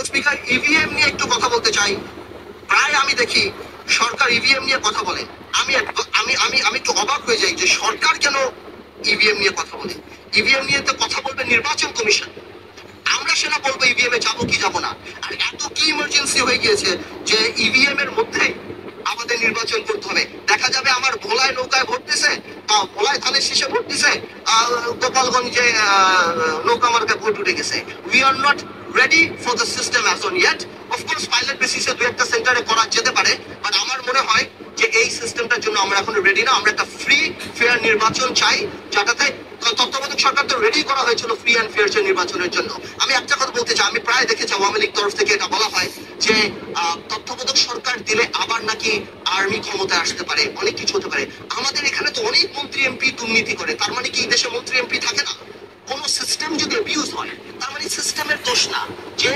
Speaker, EVM নিয়ে একটু কথা বলতে চাই। প্রায় আমি দেখি সরকার ইভিএম নিয়ে কথা বলে, আমি আমি আমি আমি একটু অবাক হয়ে যাই যে সরকার কেন ইভিএম নিয়ে কথা বলে। ইভিএম নিয়ে তো কথা বলবে নির্বাচন কমিশন, আমরা সেটা বলবো ইভিএম এ যাবো কি যাবো না। আর এত কি ইমার্জেন্সি হয়ে গিয়েছে যে ইভিএম এর মধ্যে আমাদের নির্বাচন করতে হবে। দেখা যাবে আমার ভোলায় নৌকায় ভোট দিছে, ভোলায় ধানের শীষে ভোট দিছে, গোপালগঞ্জে নৌকা মার্কায় ভোট উঠে গেছে। We are not ready for the system as on yet. Of course pilot বেসিসে দু একটা সেন্টারে করা যেতে পারে, বাট আমার মনে হয় যে এই সিস্টেমটার জন্য আমরা এখন রেডি না। আমরা একটা ফ্রি ফেয়ার নির্বাচন চাই, যেটাতে তত্ত্বাবধায়ক সরকার তো রেডি করা হয়েছিল ফ্রি অ্যান্ড ফেয়ার নির্বাচনের জন্য। আমি একটা কথা বলতে চাই, আমি প্রায় দেখেছি আওয়ামী লীগ তরফ থেকে এটা বলা হয় যে তত্ত্বাবধায়ক সরকার দিলে আবার নাকি আর্মি ক্ষমতায় আসতে পারে, অনেক কিছু হতে পারে। আমাদের এখানে তো অনেক মন্ত্রী এমপি দুর্নীতি করে, তার মানে কি এই দেশে মন্ত্রী এমপি থাকে না? কোন সিস্টেম যদি অ্যাবিউজ হয় তার মানে সিস্টেমের দোষ না। যে